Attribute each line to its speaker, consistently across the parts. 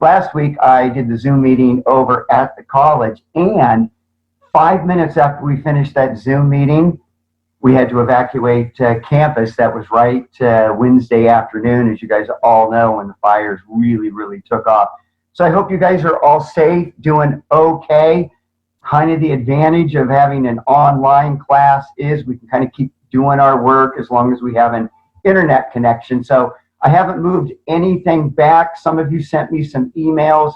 Speaker 1: last week I did the Zoom meeting over at the college, and 5 minutes after we finished that Zoom meeting, we had to evacuate campus. That was right Wednesday afternoon, as you guys all know, when the fires really took off. So I hope you guys are all safe, doing okay. Kind of the advantage of having an online class is we can kind of keep doing our work as long as we have an internet connection. So I haven't moved anything back. Some of you sent me some emails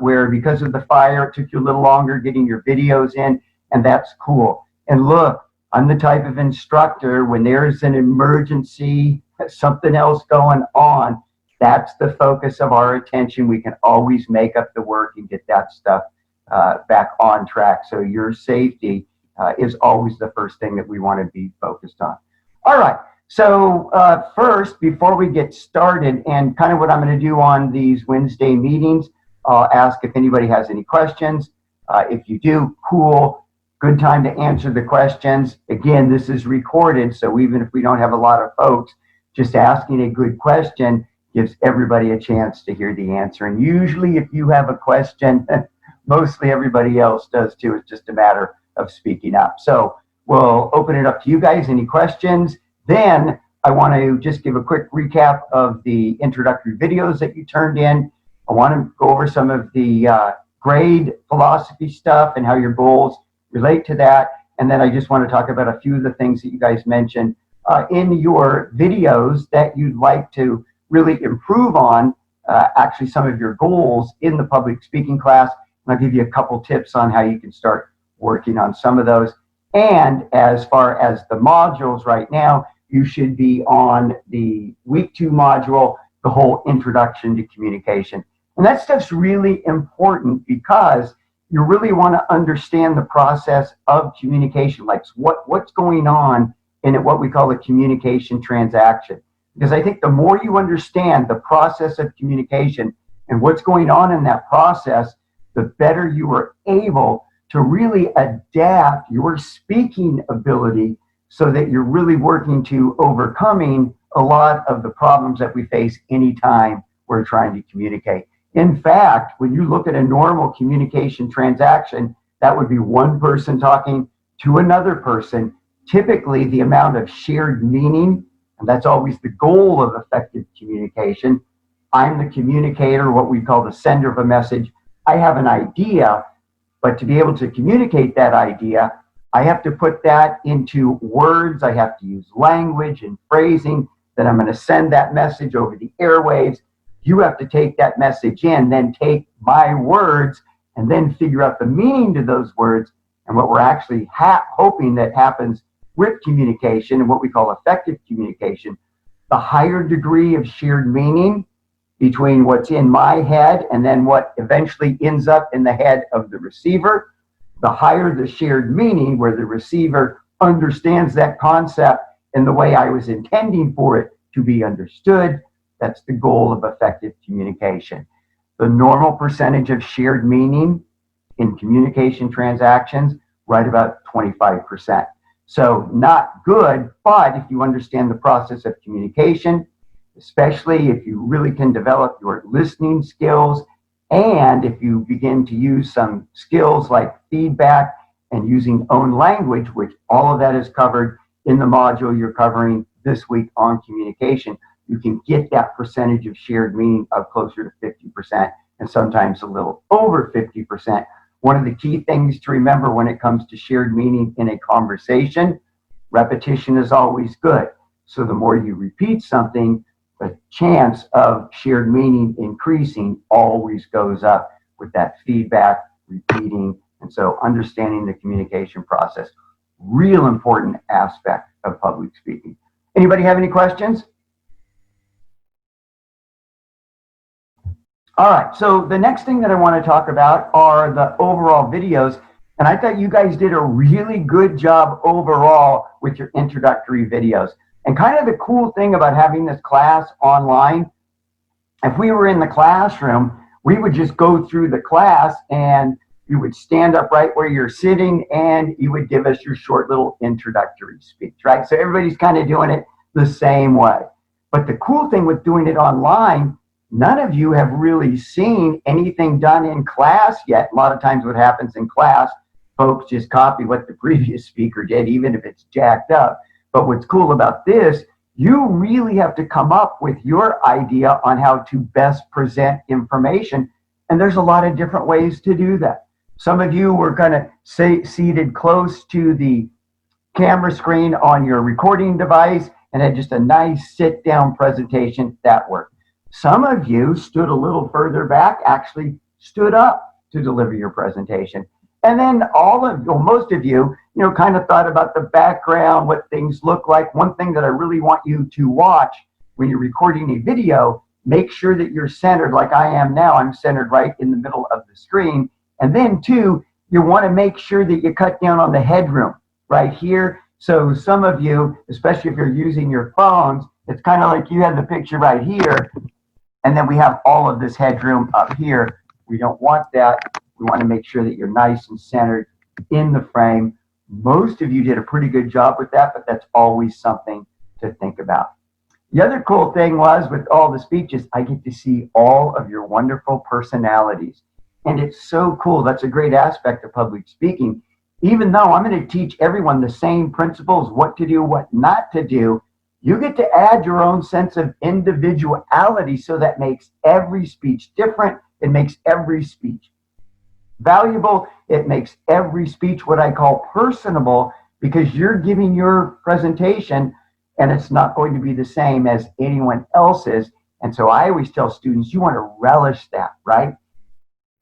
Speaker 1: where because of the fire, it took you a little longer getting your videos in, and that's cool. And look, I'm the type of instructor, when there's an emergency, something else going on, that's the focus of our attention. We can always make up the work and get that stuff back on track. So your safety is always the first thing that we want to be focused on. All right. So first, before we get started, and kind of what I'm going to do on these Wednesday meetings, I'll ask if anybody has any questions. If you do, cool. Good time to answer the questions. Again, this is recorded, so even if we don't have a lot of folks, just asking a good question gives everybody a chance to hear the answer. And usually if you have a question, mostly everybody else does too. It's just a matter of speaking up. So we'll open it up to you guys. Any questions? Then I want to just give a quick recap of the introductory videos that you turned in. I want to go over some of the grade philosophy stuff and how your goals relate to that. And then I just want to talk about a few of the things that you guys mentioned in your videos that you'd like to really improve on, actually some of your goals in the public speaking class. And I'll give you a couple tips on how you can start working on some of those. And as far as the modules right now, you should be on the week 2 module, the whole introduction to communication. And that stuff's really important because you really want to understand the process of communication, like what's going on in what we call a communication transaction. Because I think the more you understand the process of communication and what's going on in that process, the better you are able to really adapt your speaking ability so that you're really working to overcoming a lot of the problems that we face anytime we're trying to communicate. In fact, when you look at a normal communication transaction, that would be one person talking to another person. Typically, the amount of shared meaning, and that's always the goal of effective communication. I'm the communicator, what we call the sender of a message. I have an idea, but to be able to communicate that idea, I have to put that into words. I have to use language and phrasing. Then I'm going to send that message over the airwaves. You have to take that message in, then take my words, and then figure out the meaning to those words. And what we're actually hoping that happens with communication and what we call effective communication, the higher degree of shared meaning between what's in my head and then what eventually ends up in the head of the receiver, the higher the shared meaning where the receiver understands that concept in the way I was intending for it to be understood. That's the goal of effective communication. The normal percentage of shared meaning in communication transactions, right about 25%. So not good, but if you understand the process of communication, especially if you really can develop your listening skills, and if you begin to use some skills like feedback and using own language, which all of that is covered in the module you're covering this week on communication, you can get that percentage of shared meaning of closer to 50% and sometimes a little over 50%. One of the key things to remember when it comes to shared meaning in a conversation, repetition is always good. So the more you repeat something, the chance of shared meaning increasing always goes up with that feedback, repeating, and so understanding the communication process. Real important aspect of public speaking. Anybody have any questions? All right, so the next thing that I want to talk about are the overall videos. And I thought you guys did a really good job overall with your introductory videos. And kind of the cool thing about having this class online, if we were in the classroom, we would just go through the class and you would stand up right where you're sitting and you would give us your short little introductory speech, right? So everybody's kind of doing it the same way. But the cool thing with doing it online, none of you have really seen anything done in class yet. A lot of times what happens in class, folks just copy what the previous speaker did, even if it's jacked up. But what's cool about this, you really have to come up with your idea on how to best present information. And there's a lot of different ways to do that. Some of you were kind of seated close to the camera screen on your recording device and had just a nice sit-down presentation. That worked. Some of you stood a little further back, actually stood up to deliver your presentation. And then most of you, kind of thought about the background, what things look like. One thing that I really want you to watch when you're recording a video, make sure that you're centered like I am now. I'm centered right in the middle of the screen. And then two, you want to make sure that you cut down on the headroom right here. So some of you, especially if you're using your phones, it's kind of like you have the picture right here, and then we have all of this headroom up here. We don't want that. We want to make sure that you're nice and centered in the frame. Most of you did a pretty good job with that, but that's always something to think about. The other cool thing was with all the speeches, I get to see all of your wonderful personalities. And it's so cool. That's a great aspect of public speaking. Even though I'm going to teach everyone the same principles, what to do, what not to do, you get to add your own sense of individuality, so that makes every speech different. It makes every speech valuable. It makes every speech what I call personable, because you're giving your presentation and it's not going to be the same as anyone else's. And so I always tell students, you want to relish that, right?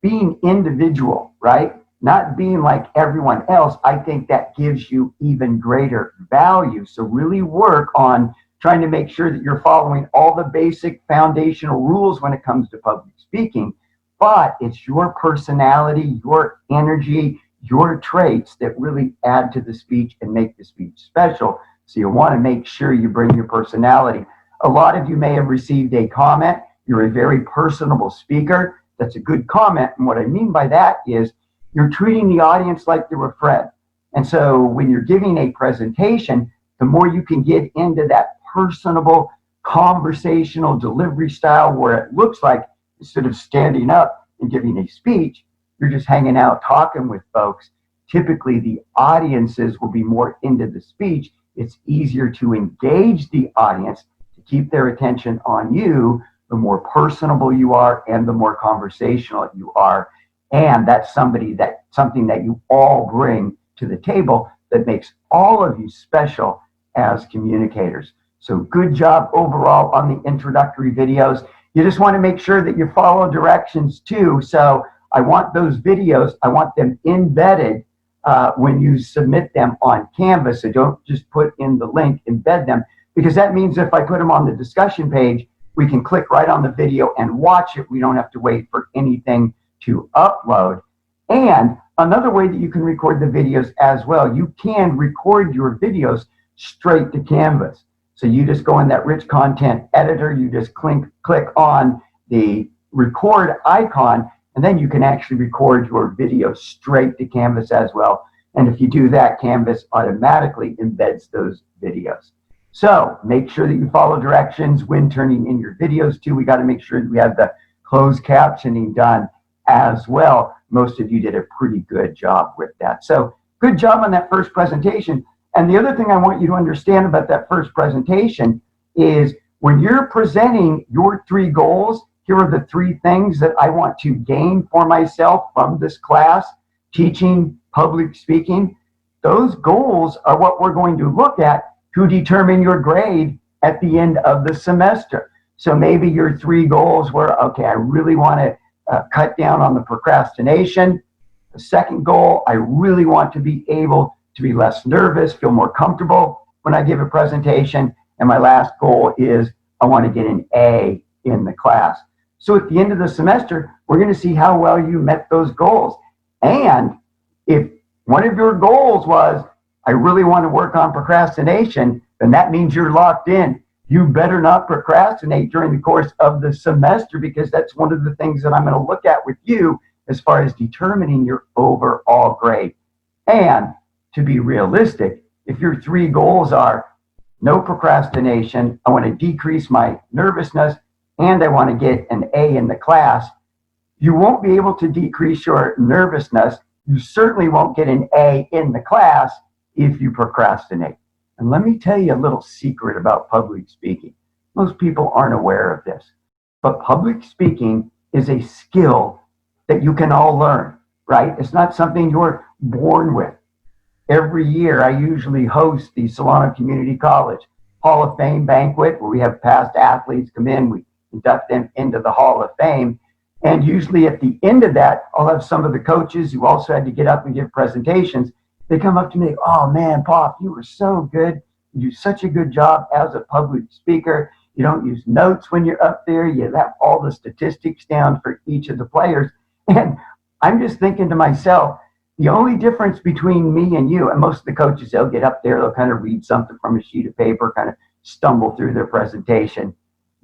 Speaker 1: Being individual, right? Not being like everyone else. I think that gives you even greater value. So really work on trying to make sure that you're following all the basic foundational rules when it comes to public speaking. But it's your personality, your energy, your traits that really add to the speech and make the speech special. So you want to make sure you bring your personality. A lot of you may have received a comment. You're a very personable speaker. That's a good comment. And what I mean by that is you're treating the audience like they're a friend. And so when you're giving a presentation, the more you can get into that personable, conversational delivery style, where it looks like instead of standing up and giving a speech, you're just hanging out talking with folks. Typically, the audiences will be more into the speech. It's easier to engage the audience, to keep their attention on you, the more personable you are and the more conversational you are. And that's something that you all bring to the table that makes all of you special as communicators. So good job overall on the introductory videos. You just want to make sure that you follow directions too. So I want those videos, I want them embedded when you submit them on Canvas. So don't just put in the link, embed them, because that means if I put them on the discussion page, we can click right on the video and watch it. We don't have to wait for anything to upload. And another way that you can record the videos as well, you can record your videos straight to Canvas. So you just go in that rich content editor, you just click on the record icon, and then you can actually record your video straight to Canvas as well. And if you do that, Canvas automatically embeds those videos. So make sure that you follow directions when turning in your videos too. We got to make sure that we have the closed captioning done as well. Most of you did a pretty good job with that. So good job on that first presentation. And the other thing I want you to understand about that first presentation is when you're presenting your 3 goals, here are the 3 things that I want to gain for myself from this class, teaching public speaking. Those goals are what we're going to look at to determine your grade at the end of the semester. So maybe your 3 goals were, okay, I really want to cut down on the procrastination. The second goal, I really want to be able to be less nervous, feel more comfortable when I give a presentation. And my last goal is I want to get an A in the class. So at the end of the semester, we're going to see how well you met those goals. And if one of your goals was, I really want to work on procrastination, then that means you're locked in. You better not procrastinate during the course of the semester, because that's one of the things that I'm going to look at with you as far as determining your overall grade. And to be realistic, if your 3 goals are no procrastination, I want to decrease my nervousness, and I want to get an A in the class, you won't be able to decrease your nervousness. You certainly won't get an A in the class if you procrastinate. And let me tell you a little secret about public speaking. Most people aren't aware of this, but public speaking is a skill that you can all learn, right? It's not something you're born with. Every year, I usually host the Solano Community College Hall of Fame banquet where we have past athletes come in, we induct them into the Hall of Fame. And usually at the end of that, I'll have some of the coaches who also had to get up and give presentations. They come up to me, oh man, Pop, you were so good. You do such a good job as a public speaker. You don't use notes when you're up there. You have all the statistics down for each of the players. And I'm just thinking to myself, the only difference between me and you, and most of the coaches, they'll get up there, they'll kind of read something from a sheet of paper, kind of stumble through their presentation.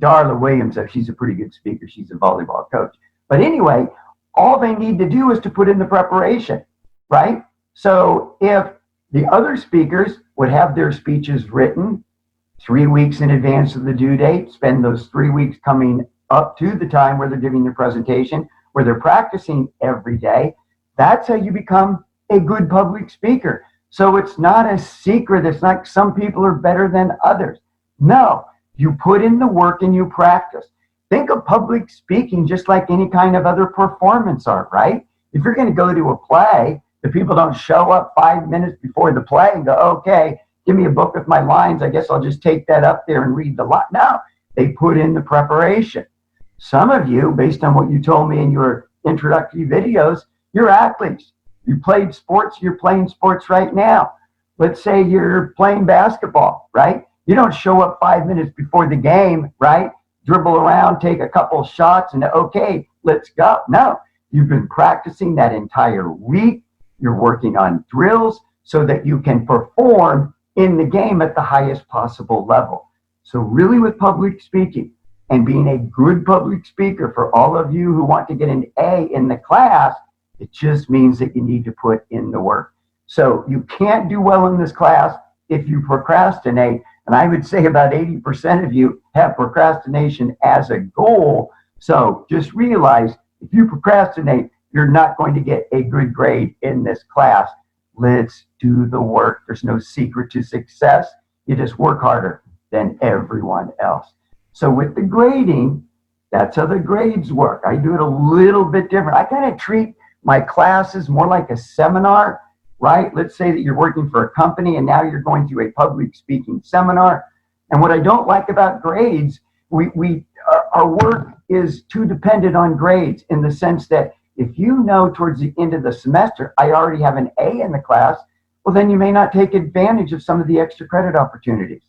Speaker 1: Darla Williams, she's a pretty good speaker. She's a volleyball coach. But anyway, all they need to do is to put in the preparation, right? So if the other speakers would have their speeches written 3 weeks in advance of the due date, spend those 3 weeks coming up to the time where they're giving their presentation, where they're practicing every day, that's how you become a good public speaker. So it's not a secret. It's not some people are better than others. No, you put in the work and you practice. Think of public speaking just like any kind of other performance art, right? If you're going to go to a play, the people don't show up 5 minutes before the play and go, okay, give me a book with my lines. I guess I'll just take that up there and read the line. No, they put in the preparation. Some of you, based on what you told me in your introductory videos, you're athletes. You played sports, you're playing sports right now. Let's say you're playing basketball, right? You don't show up 5 minutes before the game, right? Dribble around, take a couple shots, and okay, let's go. No, you've been practicing that entire week. You're working on drills so that you can perform in the game at the highest possible level. So really with public speaking and being a good public speaker, for all of you who want to get an A in the class, it just means that you need to put in the work. So you can't do well in this class if you procrastinate. And I would say about 80% of you have procrastination as a goal. So just realize if you procrastinate, you're not going to get a good grade in this class. Let's do the work. There's no secret to success. You just work harder than everyone else. So with the grading, that's how the grades work. I do it a little bit different. I kind of treat my classes more like a seminar, right? Let's say that you're working for a company and now you're going through a public speaking seminar. And what I don't like about grades, our work is too dependent on grades in the sense that if you know towards the end of the semester, I already have an A in the class, well, then you may not take advantage of some of the extra credit opportunities.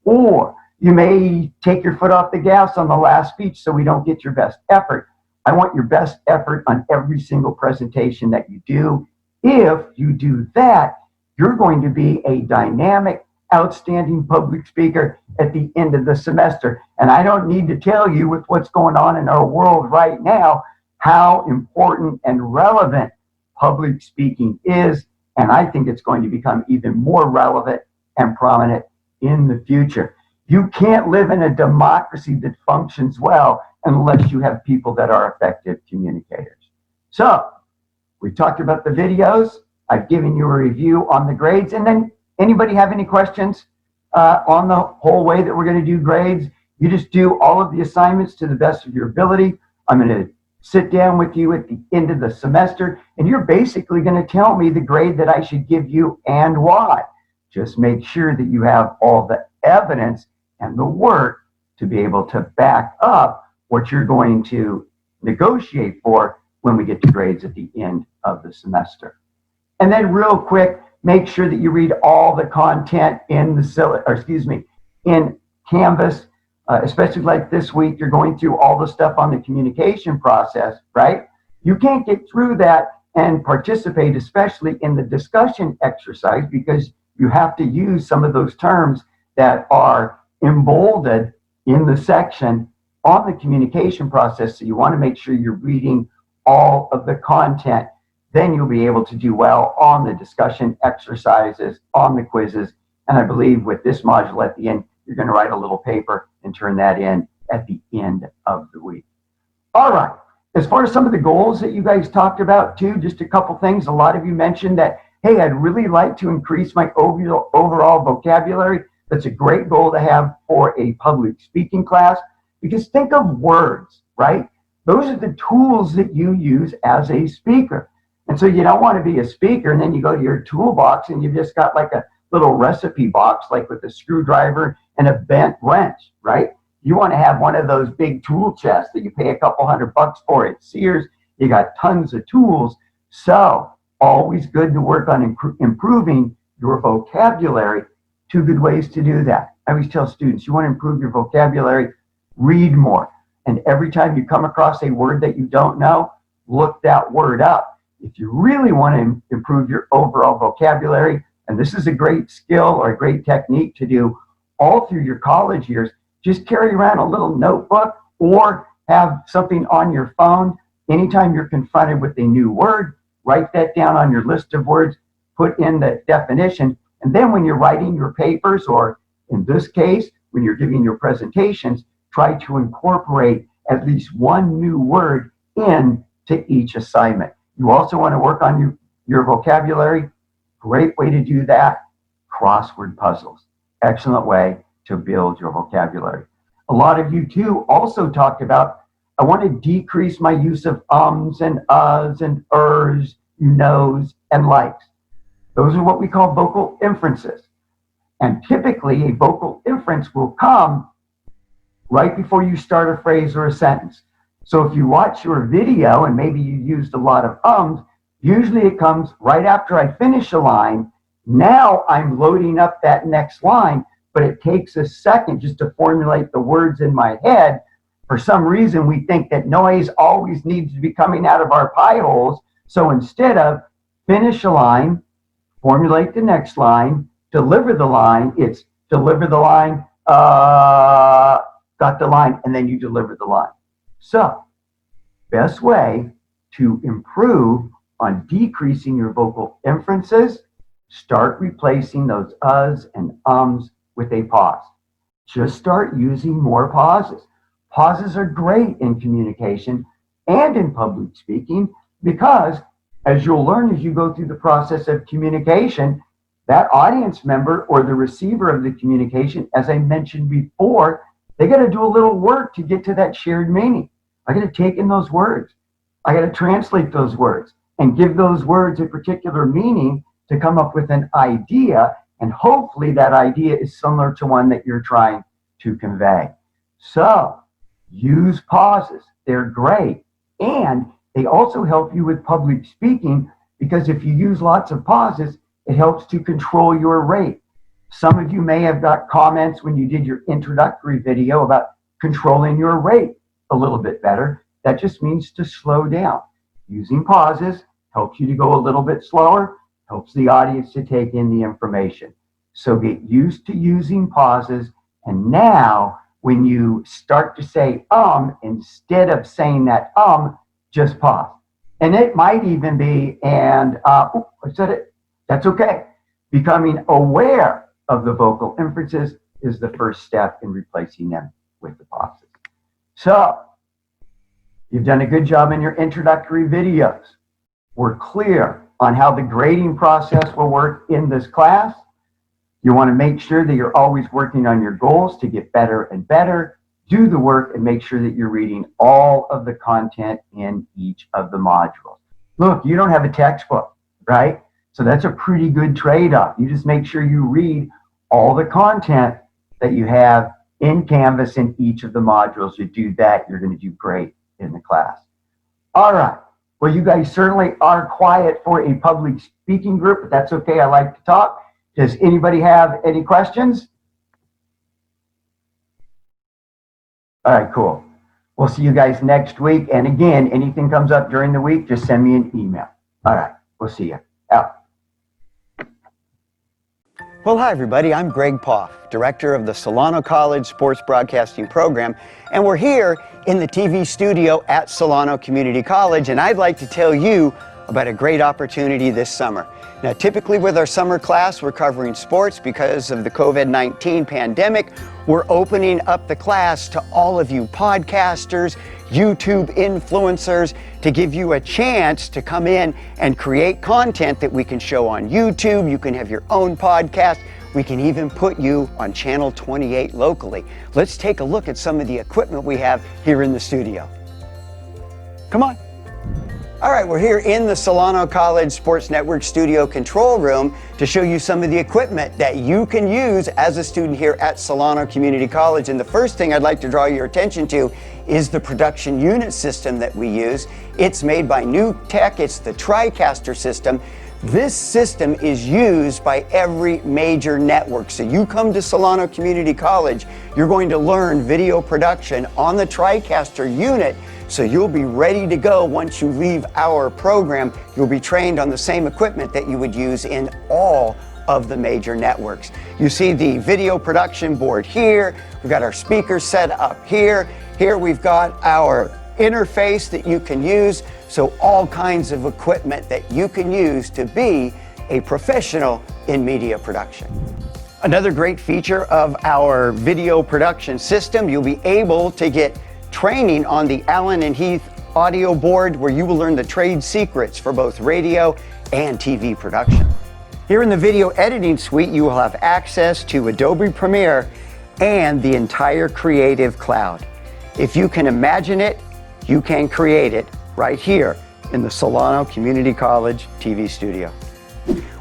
Speaker 1: Or you may take your foot off the gas on the last speech so we don't get your best effort. I want your best effort on every single presentation that you do. If you do that, you're going to be a dynamic, outstanding public speaker at the end of the semester. And I don't need to tell you with what's going on in our world right now, how important and relevant public speaking is. And I think it's going to become even more relevant and prominent in the future. You can't live in a democracy that functions well unless you have people that are effective communicators. So we talked about the videos. I've given you a review on the grades. And then anybody have any questions on the whole way that we're going to do grades? You just do all of the assignments to the best of your ability. I'm going to sit down with you at the end of the semester, and you're basically going to tell me the grade that I should give you and why. Just make sure that you have all the evidence and the work to be able to back up what you're going to negotiate for when we get to grades at the end of the semester. And then real quick, make sure that you read all the content in in Canvas, especially like this week, you're going through all the stuff on the communication process, right? You can't get through that and participate, especially in the discussion exercise, because you have to use some of those terms that are emboldened in the section on the communication process. So you want to make sure you're reading all of the content. Then you'll be able to do well on the discussion exercises, on the quizzes. And I believe with this module at the end, you're going to write a little paper and turn that in at the end of the week. All right. As far as some of the goals that you guys talked about too, just a couple things. A lot of you mentioned that, hey, I'd really like to increase my overall vocabulary. That's a great goal to have for a public speaking class, because think of words, right? Those are the tools that you use as a speaker. And so you don't want to be a speaker and then you go to your toolbox and you've just got like a little recipe box, like with a screwdriver and a bent wrench, right? You want to have one of those big tool chests that you pay a couple $100 for at Sears. You got tons of tools. So always good to work on improving your vocabulary. Two good ways to do that. I always tell students, you want to improve your vocabulary, read more. And every time you come across a word that you don't know, look that word up. If you really want to improve your overall vocabulary, and this is a great skill or a great technique to do all through your college years, just carry around a little notebook or have something on your phone. Anytime you're confronted with a new word, write that down on your list of words, put in the definition, and then when you're writing your papers, or in this case, when you're giving your presentations, try to incorporate at least one new word into each assignment. You also want to work on your vocabulary. Great way to do that, crossword puzzles. Excellent way to build your vocabulary. A lot of you too also talked about, I want to decrease my use of ums and uhs and ers, knows, and likes. Those are what we call vocal inferences. And typically a vocal inference will come right before you start a phrase or a sentence. So if you watch your video and maybe you used a lot of ums, usually it comes right after I finish a line. Now I'm loading up that next line, but it takes a second just to formulate the words in my head. For some reason, we think that noise always needs to be coming out of our pie holes. So instead of finish a line, formulate the next line, deliver the line, it's deliver the line, got the line, and then you deliver the line. So, best way to improve on decreasing your vocal inferences, start replacing those uhs and ums with a pause. Just start using more pauses. Pauses are great in communication and in public speaking because, as you'll learn as you go through the process of communication, that audience member or the receiver of the communication, as I mentioned before, they got to do a little work to get to that shared meaning. I got to take in those words. I got to translate those words and give those words a particular meaning to come up with an idea. And hopefully that idea is similar to one that you're trying to convey. So use pauses. They're great. And they also help you with public speaking because if you use lots of pauses, it helps to control your rate. Some of you may have got comments when you did your introductory video about controlling your rate a little bit better. That just means to slow down. Using pauses helps you to go a little bit slower, helps the audience to take in the information. So get used to using pauses. And now when you start to say instead of saying that just pause. And it might even be, and I said it, that's okay. Becoming aware of the vocal inferences is the first step in replacing them with the pauses. So, you've done a good job in your introductory videos. We're clear on how the grading process will work in this class. You want to make sure that you're always working on your goals to get better and better. Do the work and make sure that you're reading all of the content in each of the modules. Look, you don't have a textbook, right? So that's a pretty good trade-off. You just make sure you read all the content that you have in Canvas in each of the modules. You do that, you're going to do great in the class. All right. Well, you guys certainly are quiet for a public speaking group, but that's okay. I like to talk. Does anybody have any questions? All right, cool. We'll see you guys next week. And again, anything comes up during the week, just send me an email. All right, we'll see you. Out.
Speaker 2: Well, hi, everybody. I'm Greg Poff, director of the Solano College Sports Broadcasting Program, and we're here in the TV studio at Solano Community College, and I'd like to tell you about a great opportunity this summer. Now, typically with our summer class, we're covering sports. Because of the COVID-19 pandemic, we're opening up the class to all of you podcasters, YouTube influencers, to give you a chance to come in and create content that we can show on YouTube. You can have your own podcast. We can even put you on Channel 28 locally. Let's take a look at some of the equipment we have here in the studio. Come on. All right, we're here in the Solano College Sports Network studio control room to show you some of the equipment that you can use as a student here at Solano Community College. And the first thing I'd like to draw your attention to is the production unit system that we use. It's made by New Tech. It's the Tricaster system. This system is used by every major network. So you come to Solano Community College, you're going to learn video production on the Tricaster unit. So you'll be ready to go once you leave our program. You'll be trained on the same equipment that you would use in all of the major networks. You see the video production board here. We've got our speakers set up here. Here we've got our interface that you can use. So all kinds of equipment that you can use to be a professional in media production. Another great feature of our video production system, you'll be able to get training on the Allen and Heath audio board, where you will learn the trade secrets for both radio and TV production. Here in the video editing suite, you will have access to Adobe Premiere and the entire Creative Cloud. If you can imagine it, you can create it right here in the Solano Community College TV studio.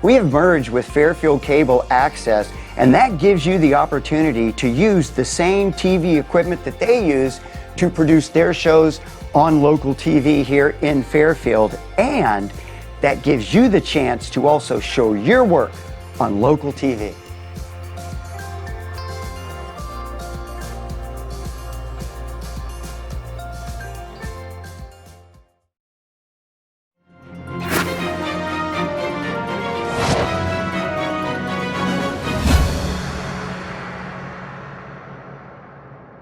Speaker 2: We have merged with Fairfield Cable Access, and that gives you the opportunity to use the same TV equipment that they use to produce their shows on local TV here in Fairfield, and that gives you the chance to also show your work on local TV.